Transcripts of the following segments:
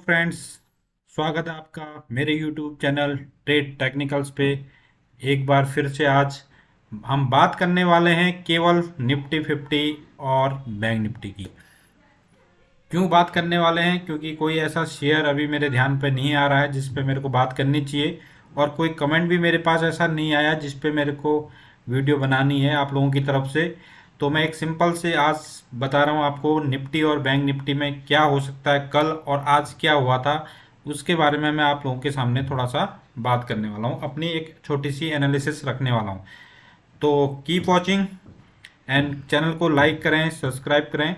Friends, स्वागत है आपका मेरे यूट्यूब चैनल ट्रेड टेक्निकल्स पे। एक बार फिर से आज हम बात करने वाले हैं केवल निफ्टी 50 और बैंक निफ्टी की। क्यों बात करने वाले हैं? क्योंकि कोई ऐसा शेयर अभी मेरे ध्यान पे नहीं आ रहा है जिस पे मेरे को बात करनी चाहिए, और कोई कमेंट भी मेरे पास ऐसा नहीं आया जिस पे मेरे को वीडियो बनानी है आप लोगों की तरफ से। तो मैं एक सिंपल से आज बता रहा हूँ आपको, निफ्टी और बैंक निफ्टी में क्या हो सकता है कल और आज क्या हुआ था, उसके बारे में मैं आप लोगों के सामने थोड़ा सा बात करने वाला हूँ, अपनी एक छोटी सी एनालिसिस रखने वाला हूँ। तो कीप वॉचिंग एंड चैनल को लाइक करें, सब्सक्राइब करें।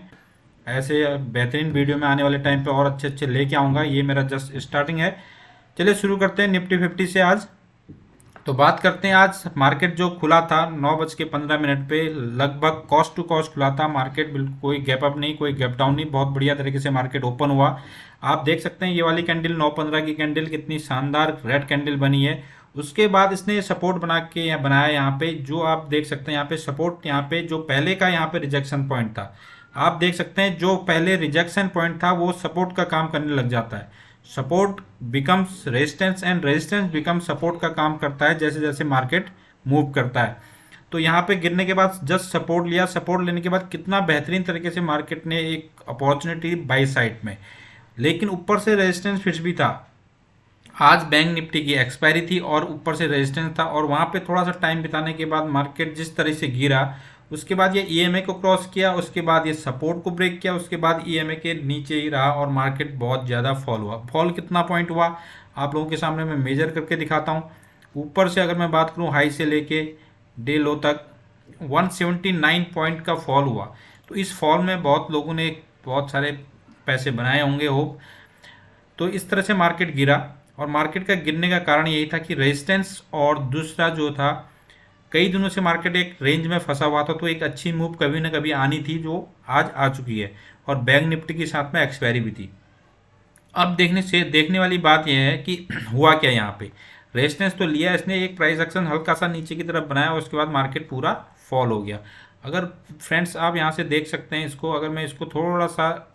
ऐसे बेहतरीन वीडियो में आने वाले टाइम पे और अच्छे अच्छे लेके आऊँगा। ये मेरा जस्ट स्टार्टिंग है। चलिए शुरू करते हैं निफ्टी 50 से आज। तो बात करते हैं, आज मार्केट जो खुला था 9:15 पे, लगभग कॉस्ट टू कॉस्ट खुला था मार्केट। बिल्कुल कोई गैप अप नहीं, कोई गैप डाउन नहीं, बहुत बढ़िया तरीके से मार्केट ओपन हुआ। आप देख सकते हैं ये वाली कैंडल 9:15 की कैंडल कितनी शानदार रेड कैंडल बनी है। उसके बाद इसने सपोर्ट बनाया यहाँ पे, जो आप देख सकते हैं यहाँ पे सपोर्ट, यहाँ पे जो पहले का यहाँ पे रिजेक्शन पॉइंट था, आप देख सकते हैं जो पहले रिजेक्शन पॉइंट था वो सपोर्ट का काम करने लग जाता है। Support becomes resistance and resistance become support का काम करता है जैसे जैसे मार्केट मूव करता है। तो यहाँ पे गिरने के बाद जस्ट सपोर्ट लिया, सपोर्ट लेने के बाद कितना बेहतरीन तरीके से मार्केट ने एक अपॉर्चुनिटी बाई साइड में, लेकिन ऊपर से रेजिस्टेंस फिर भी था। आज बैंक निफ्टी की एक्सपायरी थी और ऊपर से रेजिस्टेंस था, और वहाँ पे थोड़ा सा टाइम बिताने के बाद मार्केट जिस तरह से गिरा, उसके बाद ये ईएमए को क्रॉस किया, उसके बाद ये सपोर्ट को ब्रेक किया, उसके बाद ईएमए के नीचे ही रहा और मार्केट बहुत ज़्यादा फॉल हुआ। फॉल कितना पॉइंट हुआ आप लोगों के सामने मैं मेजर करके दिखाता हूँ। ऊपर से अगर मैं बात करूँ हाई से लेके डे लो तक 179 पॉइंट का फॉल हुआ। तो इस फॉल में बहुत लोगों ने बहुत सारे पैसे बनाए होंगे होप। तो इस तरह से मार्केट गिरा, और मार्केट का गिरने का कारण यही था कि रेजिस्टेंस, और दूसरा जो था कई दिनों से मार्केट एक रेंज में फंसा हुआ था, तो एक अच्छी मूव कभी ना कभी आनी थी जो आज आ चुकी है, और बैंक निफ्टी के साथ में एक्सपायरी भी थी। अब देखने वाली बात यह है कि हुआ क्या यहाँ पे। रेजिस्टेंस तो लिया इसने, एक प्राइस एक्शन हल्का सा नीचे की तरफ बनाया, उसके बाद मार्केट पूरा फॉल हो गया। अगर फ्रेंड्स आप यहाँ से देख सकते हैं इसको, अगर मैं इसको थोड़ा सा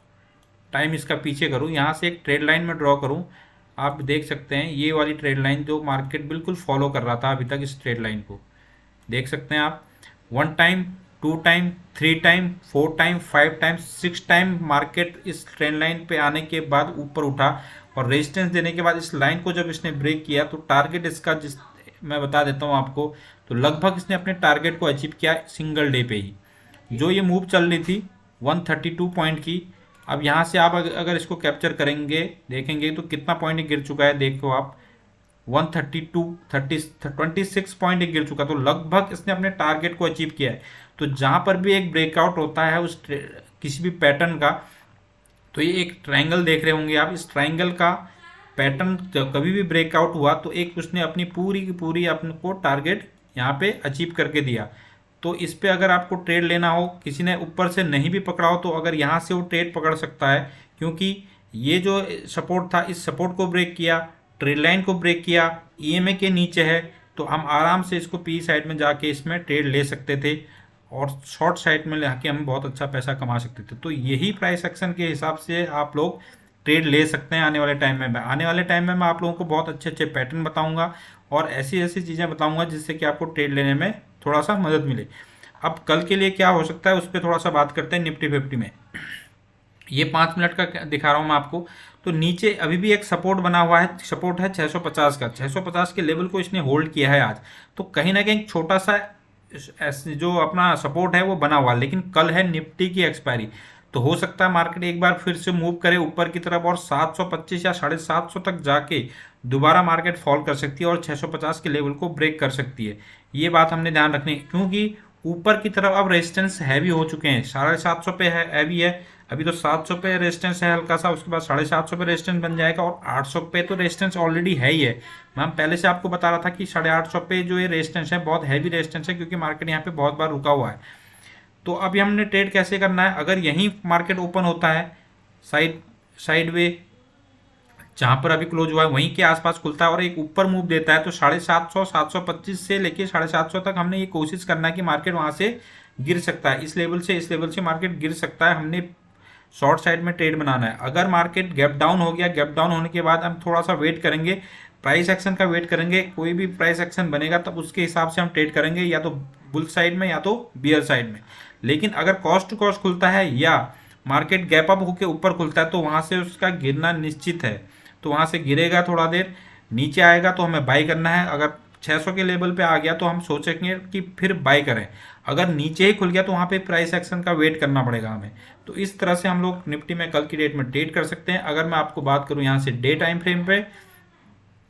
टाइम इसका पीछे करूँ, यहाँ से एक ट्रेड लाइन में ड्रॉ करूँ, आप देख सकते हैं ये वाली ट्रेड लाइन जो मार्केट बिल्कुल फॉलो कर रहा था अभी तक, इस ट्रेड लाइन को देख सकते हैं आप। 1 time, 2 time, 3 time, 4 time, 5 time, 6 time market इस ट्रेंड लाइन पे आने के बाद ऊपर उठा, और रेजिस्टेंस देने के बाद इस लाइन को जब इसने ब्रेक किया तो टारगेट इसका, जिस मैं बता देता हूँ आपको, तो लगभग इसने अपने टारगेट को अचीव किया सिंगल डे पे ही। जो ये मूव चल रही थी 132 पॉइंट की, अब यहाँ से आप अगर इसको कैप्चर करेंगे देखेंगे तो कितना पॉइंट गिर चुका है, देखो आप 26 पॉइंट गिर चुका। तो लगभग इसने अपने टारगेट को अचीव किया है। तो जहां पर भी एक ब्रेकआउट होता है उस किसी भी पैटर्न का, तो ये एक ट्रायंगल देख रहे होंगे आप, इस ट्रायंगल का पैटर्न कभी भी ब्रेकआउट हुआ तो एक उसने अपनी पूरी की पूरी अपने को टारगेट यहाँ पे अचीव करके दिया। तो इस पे अगर आपको ट्रेड लेना हो, किसी ने ऊपर से नहीं भी पकड़ा हो, तो अगर यहाँ से वो ट्रेड पकड़ सकता है, क्योंकि ये जो सपोर्ट था इस सपोर्ट को ब्रेक किया, ट्रेड लाइन को ब्रेक किया, ईएमए के नीचे है, तो हम आराम से इसको पी साइड में जाके इसमें ट्रेड ले सकते थे, और शॉर्ट साइड में लेके हम बहुत अच्छा पैसा कमा सकते थे। तो यही प्राइस एक्शन के हिसाब से आप लोग ट्रेड ले सकते हैं आने वाले टाइम में। आने वाले टाइम में मैं आप लोगों को बहुत अच्छे अच्छे पैटर्न बताऊंगा और ऐसी ऐसी चीज़ें बताऊंगा जिससे कि आपको ट्रेड लेने में थोड़ा सा मदद मिले। अब कल के लिए क्या हो सकता है उस पर थोड़ा सा बात करते हैं। निफ्टी 50 में ये 5 मिनट का दिखा रहा हूँ मैं आपको। तो नीचे अभी भी एक सपोर्ट बना हुआ है, सपोर्ट है 650 का। 650 के लेवल को इसने होल्ड किया है आज। तो कहीं ना कहीं छोटा सा जो अपना सपोर्ट है वो बना हुआ, लेकिन कल है निफ्टी की एक्सपायरी, तो हो सकता है मार्केट एक बार फिर से मूव करे ऊपर की तरफ और 725 या 750 तक जाके दोबारा मार्केट फॉल कर सकती है और 650 के लेवल को ब्रेक कर सकती है। ये बात हमने ध्यान रखनी, क्योंकि ऊपर की तरफ अब रेजिस्टेंस हैवी हो चुके हैं। 750 पे है हैवी है, अभी तो 700 पे रेजिस्टेंस है हल्का सा, उसके बाद 750 पे रेजिस्टेंस बन जाएगा, और 800 पे तो रेजिस्टेंस ऑलरेडी है ही है। मैम पहले से आपको बता रहा था कि 850 पे जो ये रेजिस्टेंस है बहुत हैवी रेजिस्टेंस है, क्योंकि मार्केट यहाँ पे बहुत बार रुका हुआ है। तो अभी हमने ट्रेड कैसे करना है, अगर यहीं मार्केट ओपन होता है साइड वे, जहां पर अभी क्लोज हुआ है वहीं के आसपास खुलता है और एक ऊपर मूव देता है, तो 750 725 से लेके 750 तक हमने ये कोशिश करना है कि मार्केट वहां से गिर सकता है, इस लेवल से मार्केट गिर सकता है। हमने शॉर्ट साइड में ट्रेड बनाना है। अगर मार्केट गैप डाउन हो गया, गैप डाउन होने के बाद हम थोड़ा सा वेट करेंगे, प्राइस एक्शन का वेट करेंगे, कोई भी प्राइस एक्शन बनेगा तब उसके हिसाब से हम ट्रेड करेंगे, या तो बुल साइड में या तो बियर साइड में। लेकिन अगर कॉस्ट टू कॉस्ट खुलता है या मार्केट गैप अप होकर ऊपर खुलता है तो वहाँ से उसका गिरना निश्चित है। तो वहाँ से गिरेगा, थोड़ा देर नीचे आएगा तो हमें बाई करना है। अगर 600 के लेवल पे आ गया तो हम सोचेंगे कि फिर बाई करें। अगर नीचे ही खुल गया तो वहाँ पे प्राइस एक्शन का वेट करना पड़ेगा हमें। तो इस तरह से हम लोग निफ्टी में कल की डेट में ट्रेड कर सकते हैं। अगर मैं आपको बात करूँ यहाँ से डे टाइम फ्रेम पे,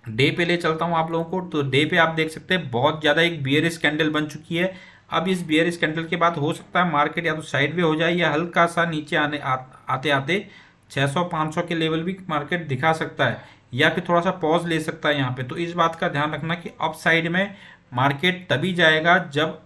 डे पे ले चलता हूँ आप लोगों को, तो डे पे आप देख सकते हैं बहुत ज़्यादा एक बियरिश कैंडल बन चुकी है। अब इस बियरिश कैंडल के बाद हो सकता है मार्केट या तो साइडवे हो जाए या हल्का सा नीचे आते आते 600-500 के लेवल भी मार्केट दिखा सकता है, या फिर थोड़ा सा पॉज ले सकता है यहाँ पे। तो इस बात का ध्यान रखना कि अप साइड में मार्केट तभी जाएगा जब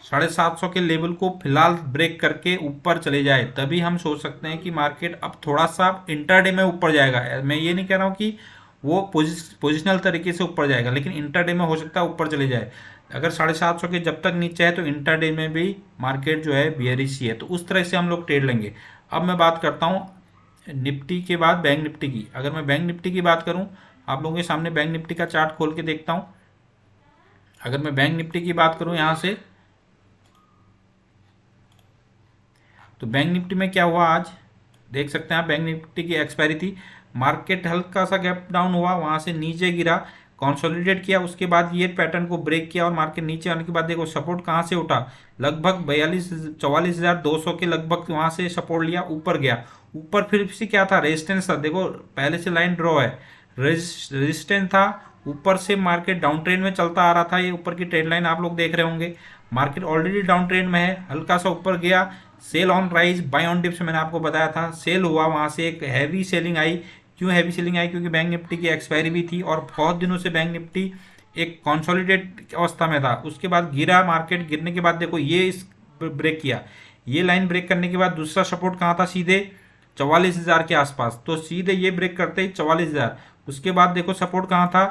750 के लेवल को फिलहाल ब्रेक करके ऊपर चले जाए, तभी हम सोच सकते हैं कि मार्केट अब थोड़ा सा इंटरडे में ऊपर जाएगा। मैं ये नहीं कह रहा हूँ कि वो पोजिशनल तरीके से ऊपर जाएगा, लेकिन इंटरडे में हो सकता है ऊपर चले जाए। अगर 750 के जब तक नीचे है तो इंटरडे में भी मार्केट जो है बियरिश ही है, तो उस तरह से हम लोग ट्रेड लेंगे। अब मैं बात करता हूँ निफ्टी के बाद बैंक निफ्टी की। अगर मैं बैंक निफ्टी की बात करूँ, आप लोगों के सामने बैंक निफ्टी का चार्ट खोल के देखता हूँ। अगर मैं बैंक निफ्टी की बात करूँ यहाँ से, तो बैंक निफ्टी में क्या हुआ आज देख सकते हैं आप। बैंक निफ्टी की एक्सपायरी थी, मार्केट हल्का सा गैप डाउन हुआ, वहां से नीचे गिरा, कंसोलिडेट किया, उसके बाद ये पैटर्न को ब्रेक किया और मार्केट नीचे आने के बाद देखो सपोर्ट कहाँ से उठा, लगभग 44,200 के लगभग वहां से सपोर्ट लिया, ऊपर गया। ऊपर फिर से क्या था, रेजिस्टेंस था। देखो पहले से लाइन ड्रॉ है, रेजिस्टेंस था, ऊपर से मार्केट डाउन ट्रेंड में चलता आ रहा था। ये ऊपर की ट्रेंड लाइन आप लोग देख रहे होंगे, मार्केट ऑलरेडी डाउन ट्रेंड में है, हल्का सा ऊपर गया, sell on rise buy on dips मैंने आपको बताया था, सेल हुआ, वहां से एक हैवी सेलिंग आई। क्यों हैवी सेलिंग आई? क्योंकि बैंक निफ्टी की एक्सपायरी भी थी और बहुत दिनों से बैंक निफ्टी एक कॉन्सोलिडेट अवस्था में था। उसके बाद गिरा, मार्केट गिरने के बाद देखो ये इस ब्रेक किया, ये लाइन ब्रेक करने के बाद दूसरा सपोर्ट कहाँ था, सीधे 44,000 के आसपास। तो सीधे ये ब्रेक करते ही 44,000, उसके बाद देखो सपोर्ट कहाँ था,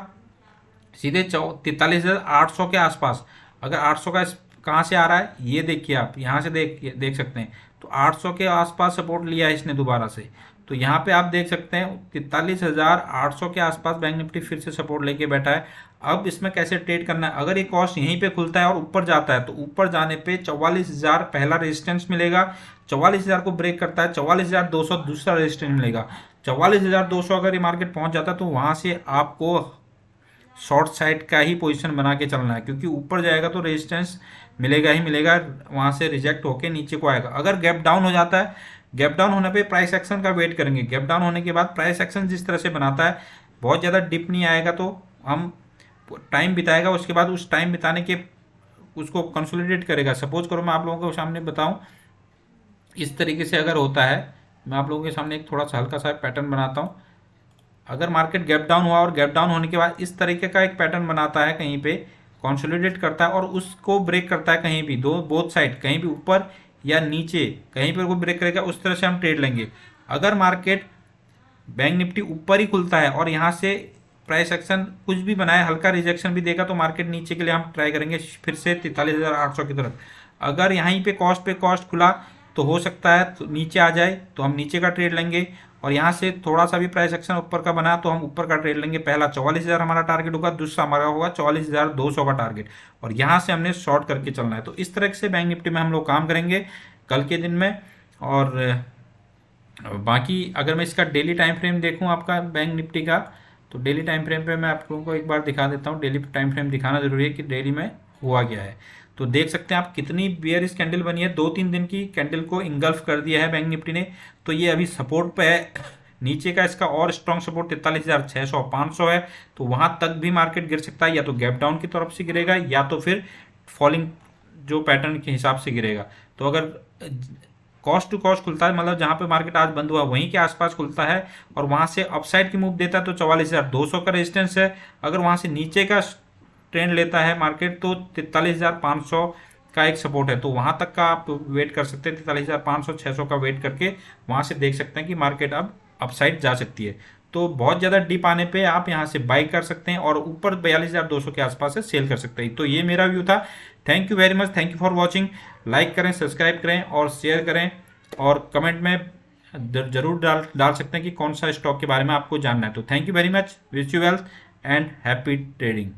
सीधे 43,800 के आसपास। अगर 800 का कहाँ से आ रहा है ये देखिए, आप यहाँ से देख सकते हैं, तो 800 के आसपास सपोर्ट लिया है इसने दोबारा से। तो यहाँ पे आप देख सकते हैं 43,800 के आसपास बैंक निफ्टी फिर से सपोर्ट लेके बैठा है। अब इसमें कैसे ट्रेड करना है, अगर ये कॉस्ट यहीं पे खुलता है और ऊपर जाता है तो ऊपर जाने पे 44,000 पहला रेजिस्टेंस मिलेगा, 44,000 को ब्रेक करता है 44,200 दूसरा रेजिस्टेंस मिलेगा। 44,200 अगर ये मार्केट पहुंच जाता है तो वहां से आपको शॉर्ट साइड का ही पोजीशन बना के चलना है, क्योंकि ऊपर जाएगा तो रेजिस्टेंस मिलेगा ही मिलेगा, वहां से रिजेक्ट होके नीचे को आएगा। अगर गैप डाउन हो जाता है, गैप डाउन होने पे प्राइस एक्शन का वेट करेंगे। गैप डाउन होने के बाद प्राइस एक्शन जिस तरह से बनाता है, बहुत ज़्यादा डिप नहीं आएगा तो हम टाइम बिताएगा, उसके बाद उस टाइम बिताने के उसको कंसोलिडेट करेगा। सपोज करो मैं आप लोगों को सामने बताऊं, इस तरीके से अगर होता है, मैं आप लोगों के सामने एक थोड़ा सा हल्का सा पैटर्न बनाता हूँ। अगर मार्केट गैप डाउन हुआ और गैप डाउन होने के बाद इस तरीके का एक पैटर्न बनाता है, कहीं पे कंसोलिडेट करता है और उसको ब्रेक करता है, कहीं भी बोथ साइड, कहीं भी ऊपर या नीचे, कहीं पर वो ब्रेक करेगा, उस तरह से हम ट्रेड लेंगे। अगर मार्केट बैंक निफ्टी ऊपर ही खुलता है और यहाँ से प्राइस एक्शन कुछ भी बनाए, हल्का रिजेक्शन भी देगा, तो मार्केट नीचे के लिए हम ट्राई करेंगे फिर से 43,800 की तरफ। अगर यहीं पे कॉस्ट खुला तो हो सकता है तो नीचे आ जाए, तो हम नीचे का ट्रेड लेंगे, और यहाँ से थोड़ा सा भी प्राइस एक्शन ऊपर का बना तो हम ऊपर का ट्रेड लेंगे। पहला 44,000 हमारा टारगेट होगा, दूसरा हमारा होगा 44,200 का टारगेट, और यहाँ से हमने शॉर्ट करके चलना है। तो इस तरह से बैंक निफ्टी में हम लोग काम करेंगे कल के दिन में। और बाकी अगर मैं इसका डेली टाइम फ्रेम देखूँ आपका बैंक निफ्टी का, तो डेली टाइम फ्रेम पे मैं आप लोगों को एक बार दिखा देता हूँ। डेली टाइम फ्रेम दिखाना जरूरी है कि डेली में हुआ गया है। तो देख सकते हैं आप कितनी बियरिश कैंडल बनी है, 2-3 दिन की कैंडल को इंगल्फ कर दिया है बैंक निफ्टी ने। तो ये अभी सपोर्ट पे है, नीचे का इसका और स्ट्रॉन्ग सपोर्ट 43,600 500 है, तो वहां तक भी मार्केट गिर सकता है, या तो गैप डाउन की तरफ से गिरेगा या तो फिर फॉलिंग जो पैटर्न के हिसाब से गिरेगा। तो अगर कॉस्ट टू कॉस्ट खुलता है, मतलब जहां पे मार्केट आज बंद हुआ वहीं के आसपास खुलता है और वहां से अपसाइड की मूव देता है तो 44,200 का रेजिस्टेंस है। अगर वहां से नीचे का ट्रेंड लेता है मार्केट तो 43,500 का एक सपोर्ट है, तो वहां तक का आप वेट कर सकते हैं। 43,500 600 का वेट करके वहां से देख सकते हैं कि मार्केट अब अपसाइड जा सकती है। तो बहुत ज़्यादा डिप आने पे आप यहाँ से बाई कर सकते हैं और ऊपर 42,200 के आसपास से सेल कर सकते हैं। तो ये मेरा व्यू था। Thank you very much, thank you for watching. Like करें, सब्सक्राइब करें और शेयर करें। और कमेंट में ज़रूर डाल डाल सकते हैं कि कौन सा स्टॉक के बारे में आपको जानना है। तो thank you very much, wish you wealth and happy trading.